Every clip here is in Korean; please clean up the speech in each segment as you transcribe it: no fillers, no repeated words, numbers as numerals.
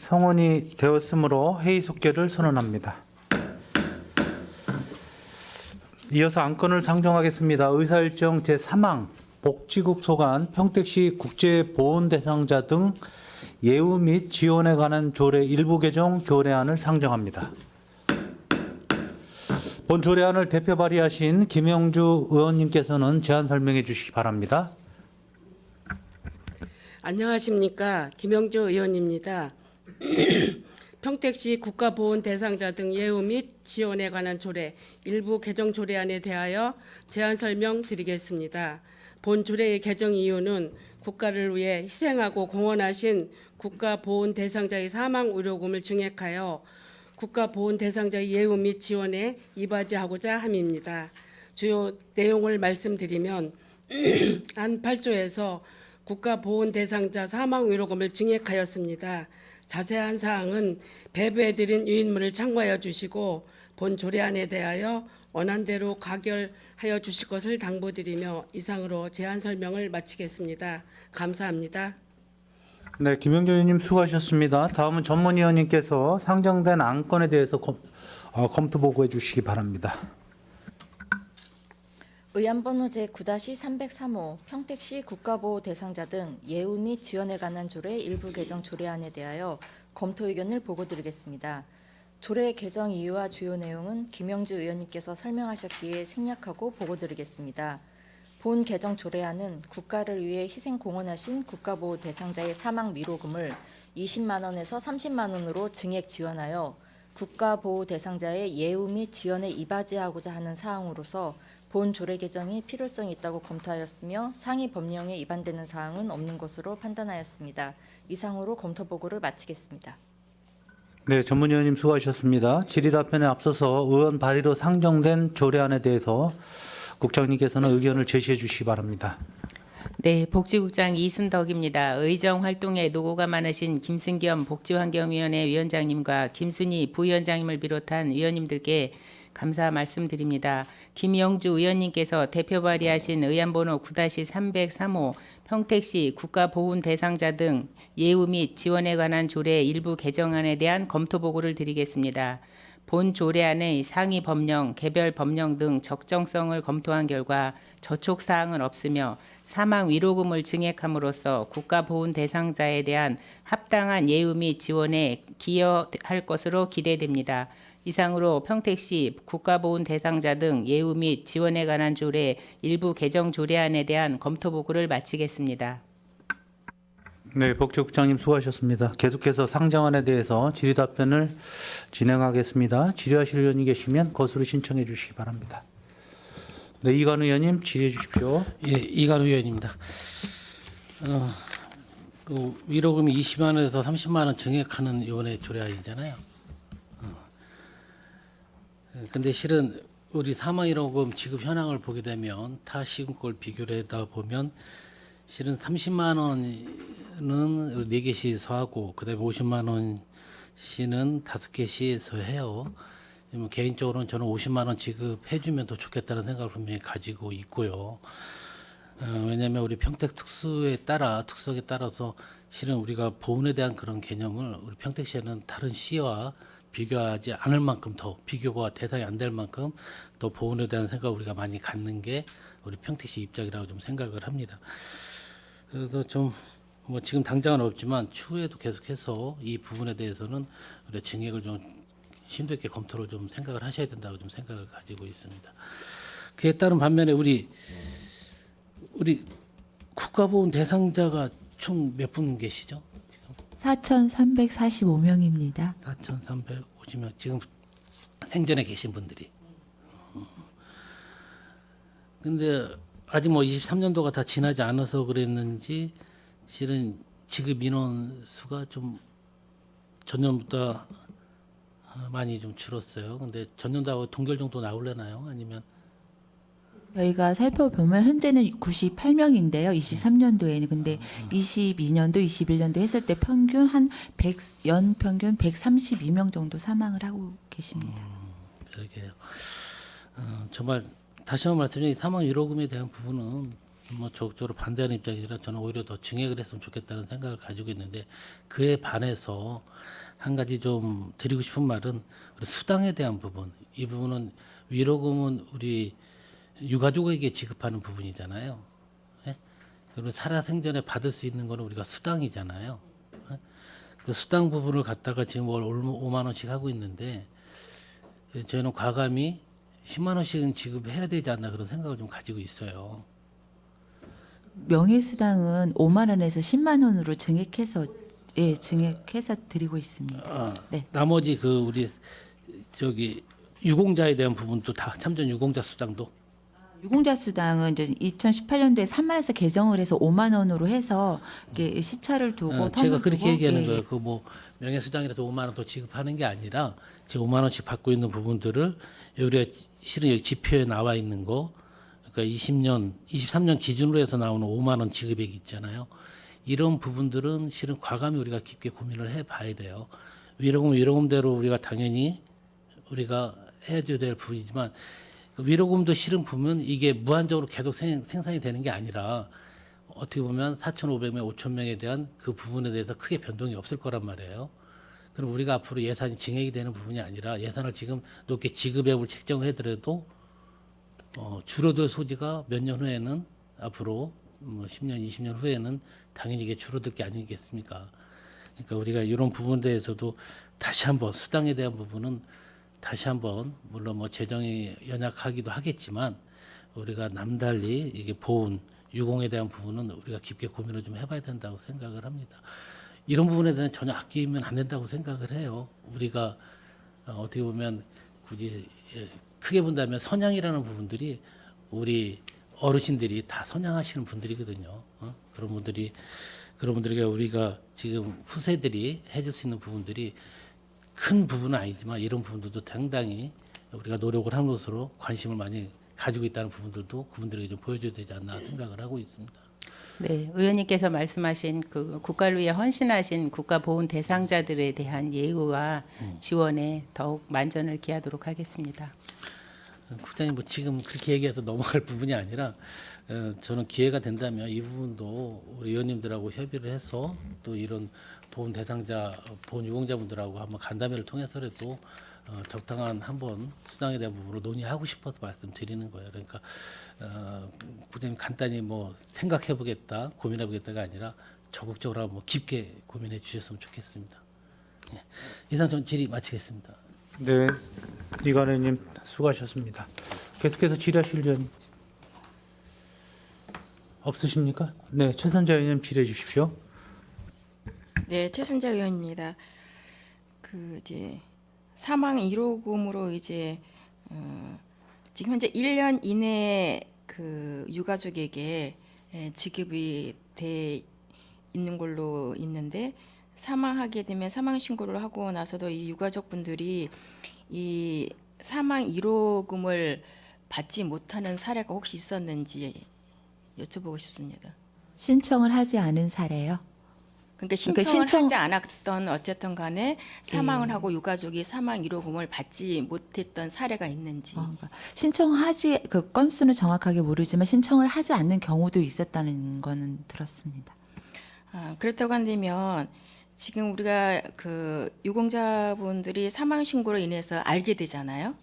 성원이 되었으므로 회의 속결을 선언합니다. 이어서 안건을 상정하겠습니다. 의사일정 제3항 복지국 소관 평택시 국제보훈 대상자 등 예우 및 지원에 관한 조례 일부 개정 조례안을 상정합니다. 본 조례안을 대표 발의하신 김영주 의원님께서는 제안 설명해 주시기 바랍니다. 안녕하십니까. 김영주 의원입니다. 평택시 국가보훈 대상자 등 예우 및 지원에 관한 조례 일부 개정 조례안에 대하여 제안 설명드리겠습니다. 본 조례의 개정 이유는 국가를 위해 희생하고 공헌하신 국가보훈 대상자의 사망 의료금을 증액하여 국가보훈 대상자의 예우 및 지원에 이바지하고자 함입니다. 주요 내용을 말씀드리면 안 8조에서 국가보훈 대상자 사망 의료금을 증액하였습니다. 자세한 사항은 배부해드린 유인물을 참고하여 주시고 본 조례안에 대하여 원안대로 가결하여 주실 것을 당부드리며 이상으로 제안 설명을 마치겠습니다. 감사합니다. 네, 김영주 의원님 수고하셨습니다. 다음은 전문위원님께서 상정된 안건에 대해서 검토 보고해 주시기 바랍니다. 의안번호 제9-303호 평택시 국가보호 대상자 등 예우 및 지원에 관한 조례 일부 개정 조례안에 대하여 검토 의견을 보고드리겠습니다. 조례 개정 이유와 주요 내용은 김영주 의원님께서 설명하셨기에 생략하고 보고드리겠습니다. 본 개정 조례안은 국가를 위해 희생 공헌하신 국가보호 대상자의 사망 위로금을 20만 원에서 30만 원으로 증액 지원하여 국가보호 대상자의 예우 및 지원에 이바지하고자 하는 사항으로서 본 조례 개정이 필요성이 있다고 검토하였으며 상위 법령에 위반되는 사항은 없는 것으로 판단하였습니다. 이상으로 검토 보고를 마치겠습니다. 네, 전문위원님 수고하셨습니다. 질의답변에 앞서서 의원 발의로 상정된 조례안에 대해서 국장님께서는 의견을 제시해 주시기 바랍니다. 네, 복지국장 이순덕입니다. 의정 활동에 노고가 많으신 김승겸 복지환경위원회 위원장님과 김순희 부위원장님을 비롯한 위원님들께 감사 말씀드립니다. 김영주 의원님께서 대표 발의하신 의안번호 9-303호 평택시 국가보훈 대상자 등 예우 및 지원에 관한 조례 일부 개정안에 대한 검토 보고를 드리겠습니다. 본 조례안의 상위 법령, 개별 법령 등 적정성을 검토한 결과 저촉 사항은 없으며 사망 위로금을 증액함으로써 국가보훈 대상자에 대한 합당한 예우 및 지원에 기여할 것으로 기대됩니다. 이상으로 평택시 국가보훈 대상자 등 예우 및 지원에 관한 조례 일부 개정 조례안에 대한 검토 보고를 마치겠습니다. 네, 복지국장님 수고하셨습니다. 계속해서 상정안에 대해서 질의답변을 진행하겠습니다. 질의하실 의원이 계시면 거수로 신청해 주시기 바랍니다. 네, 이관우 의원님 질의해 주십시오. 예, 이관우 의원입니다. 그 위로금이 20만 원에서 30만 원 증액하는 이번에 조례안이잖아요. 근데 실은 우리 사망위로금 지급 현황을 보게 되면 타 시군걸 비교를 하다 보면 실은 30만 원은 4개시에서 하고 그다음에 50만 원씩은 5개시에서 해요. 개인적으로는 저는 50만 원 지급해주면 더 좋겠다는 생각을 분명히 가지고 있고요. 왜냐하면 우리 평택 특성에 따라서 실은 우리가 보훈에 대한 그런 개념을 우리 평택시에는 다른 시와 비교하지 않을 만큼 더 비교가 대상이 안 될 만큼 더 보훈에 대한 생각을 우리가 많이 갖는 게 우리 평택시 입장이라고 좀 생각을 합니다. 그래서 좀 뭐 지금 당장은 없지만 추후에도 계속해서 이 부분에 대해서는 우리 증액을 좀 심도 있게 검토를 좀 생각을 하셔야 된다고 좀 생각을 가지고 있습니다. 그에 따른 반면에 우리 국가보훈 대상자가 총 몇 분 계시죠? 4,345명입니다. 4,350명 지금 생전에 계신 분들이. 근데 아직 뭐 23년도가 다 지나지 않아서 그랬는지 실은 지급 인원 수가 좀 전년보다 많이 좀 줄었어요. 근데 전년도하고 동결 정도 나올려나요? 아니면 저희가 살펴보면 현재는 98명인데요. 23년도에는 근데 22년도, 21년도 했을 때 평균 한 100, 연평균 132명 정도 사망을 하고 계십니다. 그러게요. 정말 다시 한번 말씀드리면 사망 위로금에 대한 부분은 뭐 적극적으로 반대하는 입장이라 저는 오히려 더 증액을 했으면 좋겠다는 생각을 가지고 있는데 그에 반해서 한 가지 좀 드리고 싶은 말은 우리 수당에 대한 부분 이 부분은 위로금은 우리 유가족에게 지급하는 부분이잖아요. 예? 그리고 살아생전에 받을 수 있는 거는 우리가 수당이잖아요. 예? 그 수당 부분을 갖다가 지금 월 5만 원씩 하고 있는데 저희는 과감히 10만 원씩은 지급해야 되지 않나 그런 생각을 좀 가지고 있어요. 명예수당은 5만 원에서 10만 원으로 증액해서 증액해서 드리고 있습니다. 네. 나머지 그 우리 저기 유공자에 대한 부분도 다 참전 유공자 수당도 유공자 수당은 이제 2018년도에 3만 원에서 개정을 해서 5만 원으로 해서 이게 시차를 두고 텀을 제가 그렇게 두고, 얘기하는 예, 거예요. 그 뭐 명예수당이라서 5만 원 더 지급하는 게 아니라 지금 5만 원씩 받고 있는 부분들을 우리가 실은 여기 지표에 나와 있는 거 그러니까 23년 기준으로 해서 나오는 5만 원 지급액이 있잖아요. 이런 부분들은 실은 과감히 우리가 깊게 고민을 해봐야 돼요. 위로금대로 우리가 당연히 우리가 해줘야 될 부분이지만 위로금도 실은 보면 이게 무한적으로 계속 생산이 되는 게 아니라 어떻게 보면 4,500명, 5,000명에 대한 그 부분에 대해서 크게 변동이 없을 거란 말이에요. 그럼 우리가 앞으로 예산이 증액이 되는 부분이 아니라 예산을 지금 높게 지급액을 책정을 해더라도 줄어들 소지가 몇 년 후에는 앞으로 10년, 20년 후에는 당연히 이게 줄어들 게 아니겠습니까? 그러니까 우리가 이런 부분에 대해서도 다시 한번 수당에 대한 부분은 다시 한번 물론 뭐 재정이 연약하기도 하겠지만 우리가 남달리 이게 보훈 유공에 대한 부분은 우리가 깊게 고민을 좀 해봐야 된다고 생각을 합니다. 이런 부분에 대해서는 전혀 아끼면 안 된다고 생각을 해요. 우리가 어떻게 보면 굳이 크게 본다면 선양이라는 부분들이 우리 어르신들이 다 선양하시는 분들이거든요. 그런 분들에게 우리가 지금 후세들이 해줄 수 있는 부분들이 큰 부분은 아니지만 이런 부분들도 상당히 우리가 노력을 함으로써 관심을 많이 가지고 있다는 부분들도 그분들에게 좀 보여줘야 되지 않나 생각을 하고 있습니다. 네, 의원님께서 말씀하신 그 국가를 위해 헌신하신 국가 보훈 대상자들에 대한 예우와 지원에 더욱 만전을 기하도록 하겠습니다. 국장님 뭐 지금 그렇게 얘기해서 넘어갈 부분이 아니라 저는 기회가 된다면 이 부분도 우리 의원님들하고 협의를 해서 또 이런 보훈 대상자, 보훈 유공자분들하고 한번 간담회를 통해서라도 적당한 한번 수당에 대한 부분을 논의하고 싶어서 말씀드리는 거예요. 그러니까 국장님 간단히 뭐 생각해보겠다, 고민해보겠다가 아니라 적극적으로 한번 깊게 고민해 주셨으면 좋겠습니다. 예. 이상 전 질의 마치겠습니다. 네, 이관 의원님 수고하셨습니다. 계속해서 질의하실 의원 없으십니까? 네, 최선자 의원님 질의해 주십시오. 네, 최순자 의원입니다. 그 이제 사망 1호금으로 이제 지금 현재 1년 이내에 그 유가족에게 지급이 돼 있는 걸로 있는데 사망하게 되면 사망 신고를 하고 나서도 이 유가족분들이 이 사망 1호금을 받지 못하는 사례가 혹시 있었는지 여쭤보고 싶습니다. 신청을 하지 않은 사례요. 그러니까 신청을 하지 않았던 어쨌든 간에 사망을 하고 유가족이 사망 1호금을 받지 못했던 사례가 있는지. 그러니까 신청하지 그 건수는 정확하게 모르지만 신청을 하지 않는 경우도 있었다는 거는 들었습니다. 그렇다고 한다면 지금 우리가 그 유공자분들이 사망 신고로 인해서 알게 되잖아요.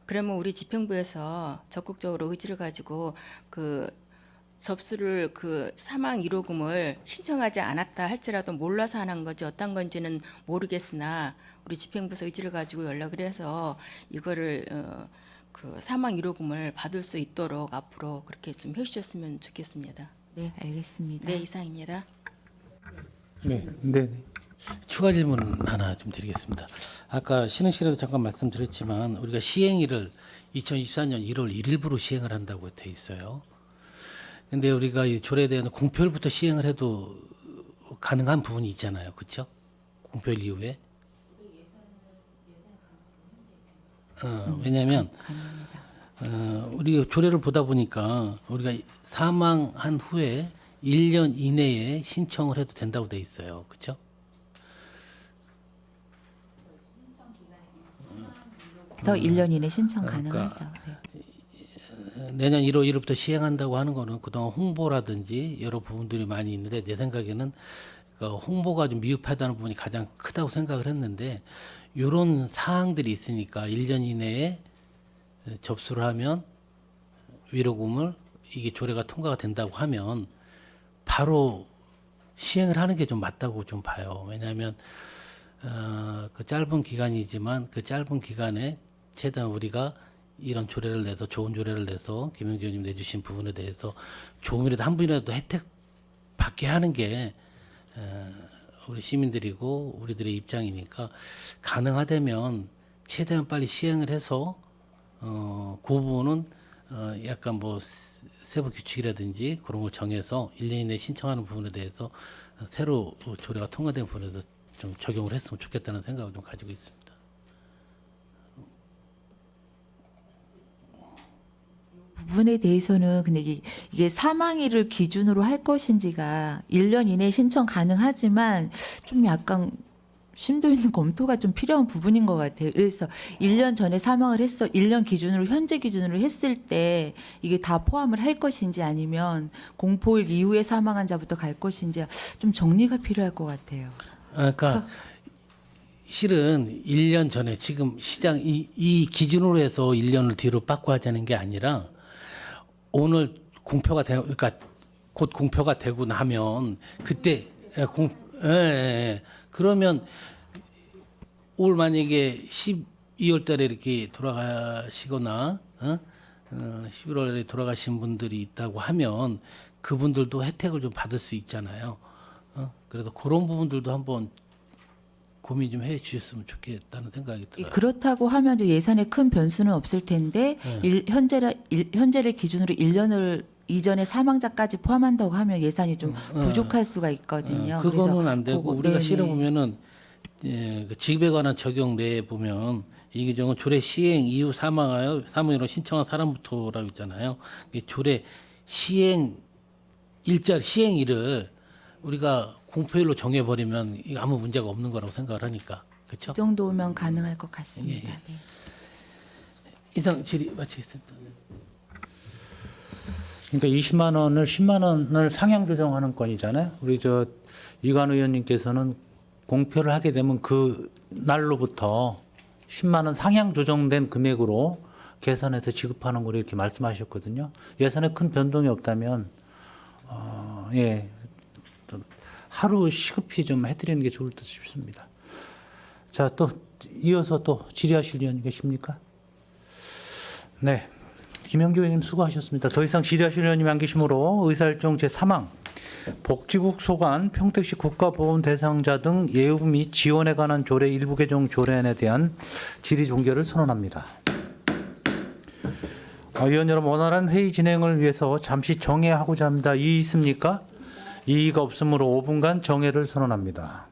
그러면 우리 집행부에서 적극적으로 의지를 가지고 그 접수를 그 사망 1호금을 신청하지 않았다 할지라도 몰라서 하는 건지 어떤 건지는 모르겠으나 우리 집행부에서 의지를 가지고 연락을 해서 이거를 그 사망 1호금을 받을 수 있도록 앞으로 그렇게 좀 해주셨으면 좋겠습니다. 네, 알겠습니다. 네, 이상입니다. 네, 네. 추가 질문 하나 좀 드리겠습니다. 아까 쉬는 시간에도 잠깐 말씀드렸지만 우리가 시행일을 2024년 1월 1일부로 시행을 한다고 돼 있어요. 근데 우리가 이 조례에 대한 공표일부터 시행을 해도 가능한 부분이 있잖아요. 그렇죠? 공표일 이후에. 왜냐하면 우리 조례를 보다 보니까 우리가 사망한 후에 1년 이내에 신청을 해도 된다고 돼 있어요. 그렇죠? 더 1년 이내 신청 가능하죠. 네. 내년 1월 1일부터 시행한다고 하는 거는 그동안 홍보라든지 여러 부분들이 많이 있는데 내 생각에는 그 홍보가 좀 미흡하다는 부분이 가장 크다고 생각을 했는데 이런 사항들이 있으니까 1년 이내에 접수를 하면 위로금을 이게 조례가 통과가 된다고 하면 바로 시행을 하는 게 좀 맞다고 좀 봐요. 왜냐하면 그 짧은 기간이지만 그 짧은 기간에 최대한 우리가 이런 조례를 내서 좋은 조례를 내서 김영주 의원님 내주신 부분에 대해서 조금이라도 한 분이라도 혜택 받게 하는 게 우리 시민들이고 우리들의 입장이니까 가능하다면 최대한 빨리 시행을 해서 그 부분은 약간 뭐 세부 규칙이라든지 그런 걸 정해서 1년 이내에 신청하는 부분에 대해서 새로 조례가 통과된 부분에도 좀 적용을 했으면 좋겠다는 생각을 좀 가지고 있습니다. 부분에 대해서는 근데 이게 사망일을 기준으로 할 것인지가 1년 이내 신청 가능하지만 좀 약간 심도 있는 검토가 좀 필요한 부분인 것 같아요. 그래서 1년 전에 사망을 했어. 1년 기준으로 현재 기준으로 했을 때 이게 다 포함을 할 것인지 아니면 공포일 이후에 사망한 자부터 갈 것인지 좀 정리가 필요할 것 같아요. 그러니까 실은 1년 전에 지금 시장 이 기준으로 해서 1년을 뒤로 빠꾸 하자는 게 아니라 오늘 공표가 되 그러니까 곧 공표가 되고 나면 그때 그러면 올 만약에 12월 달에 이렇게 돌아가시거나 11월에 돌아가신 분들이 있다고 하면 그분들도 혜택을 좀 받을 수 있잖아요. 그래서 그런 부분들도 한번 고민 좀 해 주셨으면 좋겠다는 생각이 들어요. 그렇다고 하면 이제 예산에 큰 변수는 없을 텐데 현재를 기준으로 1년을 이전에 사망자까지 포함한다고 하면 예산이 좀 부족할 수가 있거든요. 그거는 안 되고 그거, 우리가 네네. 실은 보면은 그 직업에 관한 적용 내에 보면 이 규정은 조례 시행 이후 사망하여 사망으로 신청한 사람부터라고 있잖아요. 이 조례 시행 시행일을 우리가 공표일로 정해버리면 이거 아무 문제가 없는 거라고 생각을 하니까 그렇죠? 그 정도면 가능할 것 같습니다. 예. 네. 이상 질의 마치겠습니다. 그러니까 20만 원을 10만 원을 상향 조정하는 건이잖아요. 우리 저 이관 의원님께서는 공표를 하게 되면 그 날로부터 10만 원 상향 조정된 금액으로 계산해서 지급하는 거로 이렇게 말씀하셨거든요. 예산에 큰 변동이 없다면 예. 하루 시급히 좀 해드리는 게 좋을 듯 싶습니다. 자, 또 이어서 또 질의하실 의원님 계십니까? 네, 김영주 의원님 수고하셨습니다. 더 이상 질의하실 의원님이 안 계시므로 의사일정 제3항 복지국 소관 평택시 국가보험 대상자 등 예우 및 지원에 관한 조례 일부 개정 조례안에 대한 질의 종결을 선언합니다. 의원 여러분, 원활한 회의 진행을 위해서 잠시 정회하고자 합니다. 이의 있습니까? 이의가 없으므로 5분간 정회를 선언합니다.